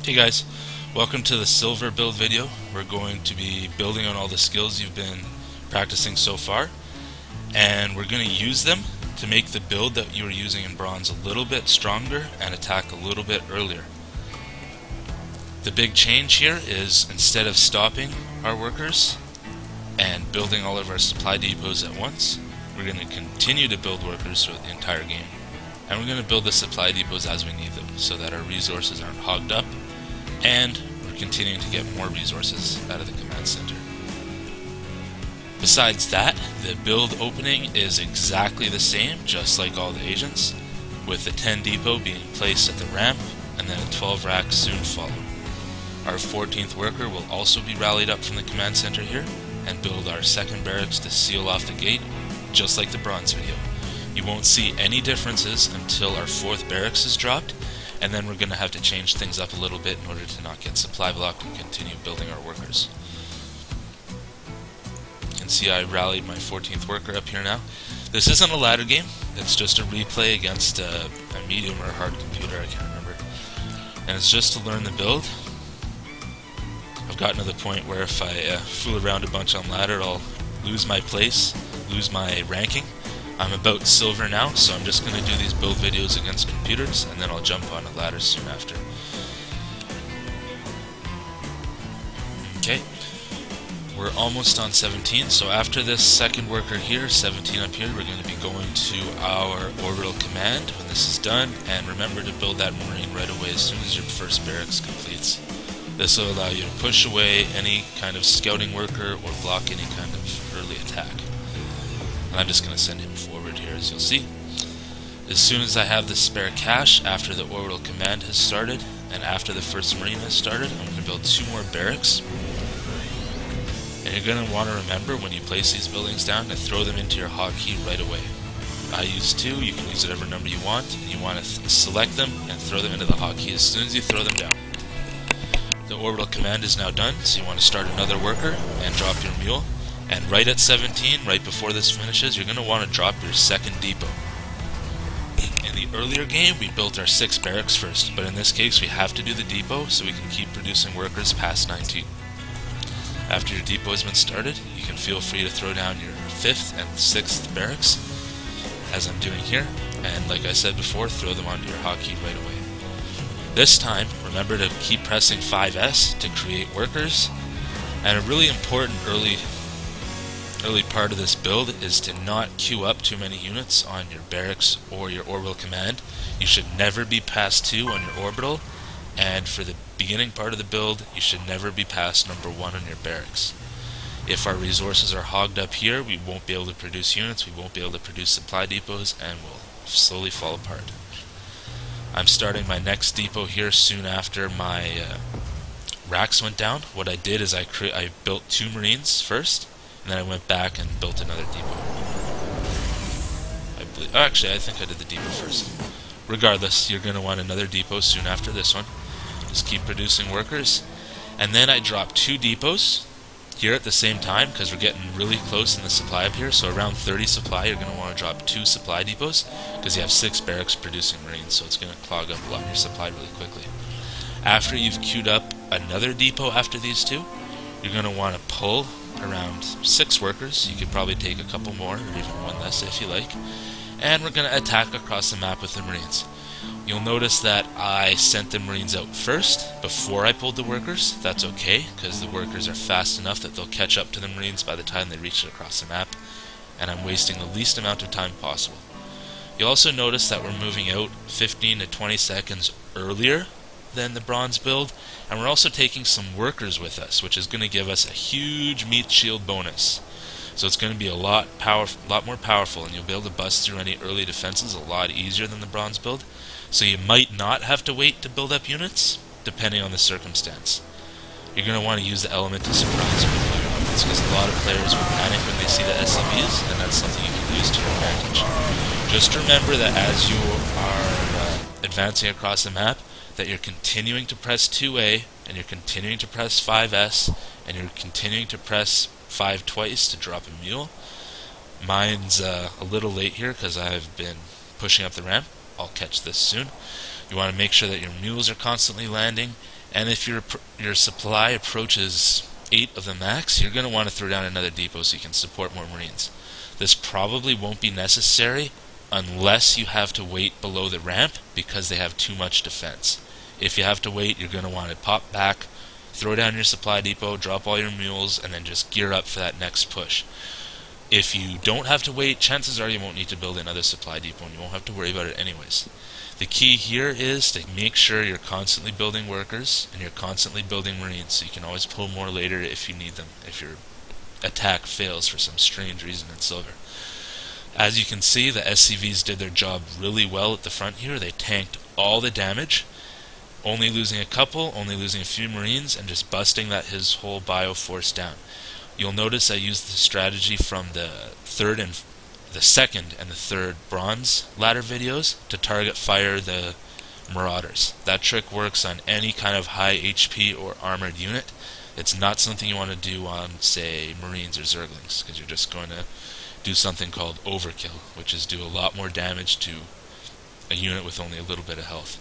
Hey guys, welcome to the silver build video. We're going to be building on all the skills you've been practicing so far, and we're going to use them to make the build that you were using in bronze a little bit stronger and attack a little bit earlier. The big change here is instead of stopping our workers and building all of our supply depots at once, we're going to continue to build workers throughout the entire game. And we're going to build the supply depots as we need them so that our resources aren't hogged up, and we're continuing to get more resources out of the command center. Besides that, the build opening is exactly the same, just like all the agents, with the 10 depot being placed at the ramp and then a 12 rack soon follow. Our 14th worker will also be rallied up from the command center here and build our second barracks to seal off the gate, just like the bronze video. You won't see any differences until our 4th barracks is dropped, and then we're going to have to change things up a little bit in order to not get supply blocked and continue building our workers. You can see I rallied my 14th worker up here now. This isn't a ladder game, it's just a replay against a medium or a hard computer, I can't remember. And it's just to learn the build. I've gotten to the point where if I fool around a bunch on ladder, I'll lose my place, lose my ranking. I'm about silver now, so I'm just going to do these build videos against computers, and then I'll jump on a ladder soon after. Okay, we're almost on 17, so after this second worker here, 17 up here, we're going to be going to our orbital command when this is done, and remember to build that marine right away as soon as your first barracks completes. This will allow you to push away any kind of scouting worker or block any kind of early attack. And I'm just going to send him forward here, as you'll see. As soon as I have the spare cash after the orbital command has started and after the first marine has started, I'm going to build 2 more barracks. And you're going to want to remember when you place these buildings down to throw them into your hotkey right away. I use 2, you can use whatever number you want, and you want to select them and throw them into the hotkey as soon as you throw them down. The orbital command is now done, so you want to start another worker and drop your mule. And right at 17, right before this finishes, you're going to want to drop your second depot. In the earlier game, we built our 6 barracks first, but in this case we have to do the depot so we can keep producing workers past 19. After your depot has been started, you can feel free to throw down your 5th and 6th barracks, as I'm doing here, and like I said before, throw them onto your hotkey right away. This time, remember to keep pressing 5S to create workers, and a really important early part of this build is to not queue up too many units on your barracks or your orbital command. You should never be past 2 on your orbital, and for the beginning part of the build, you should never be past number 1 on your barracks. If our resources are hogged up here, we won't be able to produce units, we won't be able to produce supply depots, and we'll slowly fall apart. I'm starting my next depot here soon after my racks went down. What I did is I built 2 marines first, and then I went back and built another depot. Actually, I think I did the depot first. Regardless, you're going to want another depot soon after this one. Just keep producing workers. And then I dropped 2 depots here at the same time, because we're getting really close in the supply up here. So around 30 supply, you're going to want to drop 2 supply depots, because you have 6 barracks producing marines, so it's going to clog up a lot of your supply really quickly. After you've queued up another depot after these 2, you're going to want to pull around 6 workers. You could probably take a couple more, or even 1 less if you like. And we're going to attack across the map with the marines. You'll notice that I sent the marines out first before I pulled the workers. That's okay, because the workers are fast enough that they'll catch up to the marines by the time they reach it across the map, and I'm wasting the least amount of time possible. You'll also notice that we're moving out 15 to 20 seconds earlier than the bronze build, and we're also taking some workers with us, which is going to give us a huge meat shield bonus. So it's going to be a lot more powerful, and you'll be able to bust through any early defenses a lot easier than the bronze build. So you might not have to wait to build up units, depending on the circumstance. You're going to want to use the element to surprise your opponents, because a lot of players will panic when they see the SCVs, and that's something you can use to your advantage. Just remember that as you are advancing across the map, that you're continuing to press 2A, and you're continuing to press 5S, and you're continuing to press 5 twice to drop a mule. Mine's a little late here because I've been pushing up the ramp. I'll catch this soon. You want to make sure that your mules are constantly landing, And if your supply approaches 8 of the max, you're going to want to throw down another depot so you can support more Marines. This probably won't be necessary unless you have to wait below the ramp because they have too much defense. If you have to wait, you're going to want to pop back, throw down your supply depot, drop all your mules, and then just gear up for that next push. If you don't have to wait, chances are you won't need to build another supply depot and you won't have to worry about it anyways. The key here is to make sure you're constantly building workers and you're constantly building Marines so you can always pull more later if you need them, if your attack fails for some strange reason in Silver. As you can see, the SCVs did their job really well at the front here. They tanked all the damage, only losing a couple, only losing a few Marines, and just busting his whole bioforce down. You'll notice I used the strategy from the second and the third bronze ladder videos to target fire the Marauders. That trick works on any kind of high HP or armored unit. It's not something you want to do on, say, Marines or Zerglings, because you're just going to do something called overkill, which is do a lot more damage to a unit with only a little bit of health.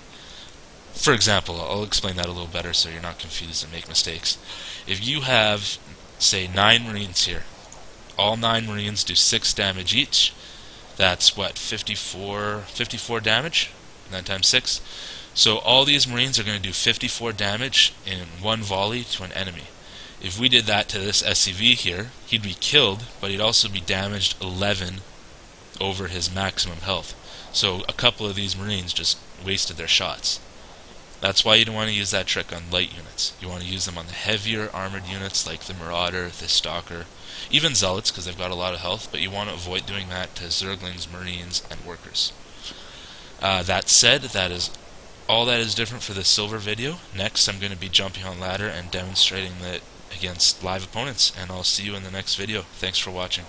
For example, I'll explain that a little better so you're not confused and make mistakes. If you have, say, 9 Marines here, all 9 Marines do 6 damage each. That's what, 54 damage? 9 times 6. So all these Marines are going to do 54 damage in one volley to an enemy. If we did that to this SCV here, he'd be killed, but he'd also be damaged 11 over his maximum health. So a couple of these Marines just wasted their shots. That's why you don't want to use that trick on light units. You want to use them on the heavier armored units like the Marauder, the Stalker, even Zealots because they've got a lot of health, but you want to avoid doing that to Zerglings, Marines, and Workers. That said, that is all that is different for this Silver video. Next, I'm going to be jumping on ladder and demonstrating that against live opponents, and I'll see you in the next video. Thanks for watching.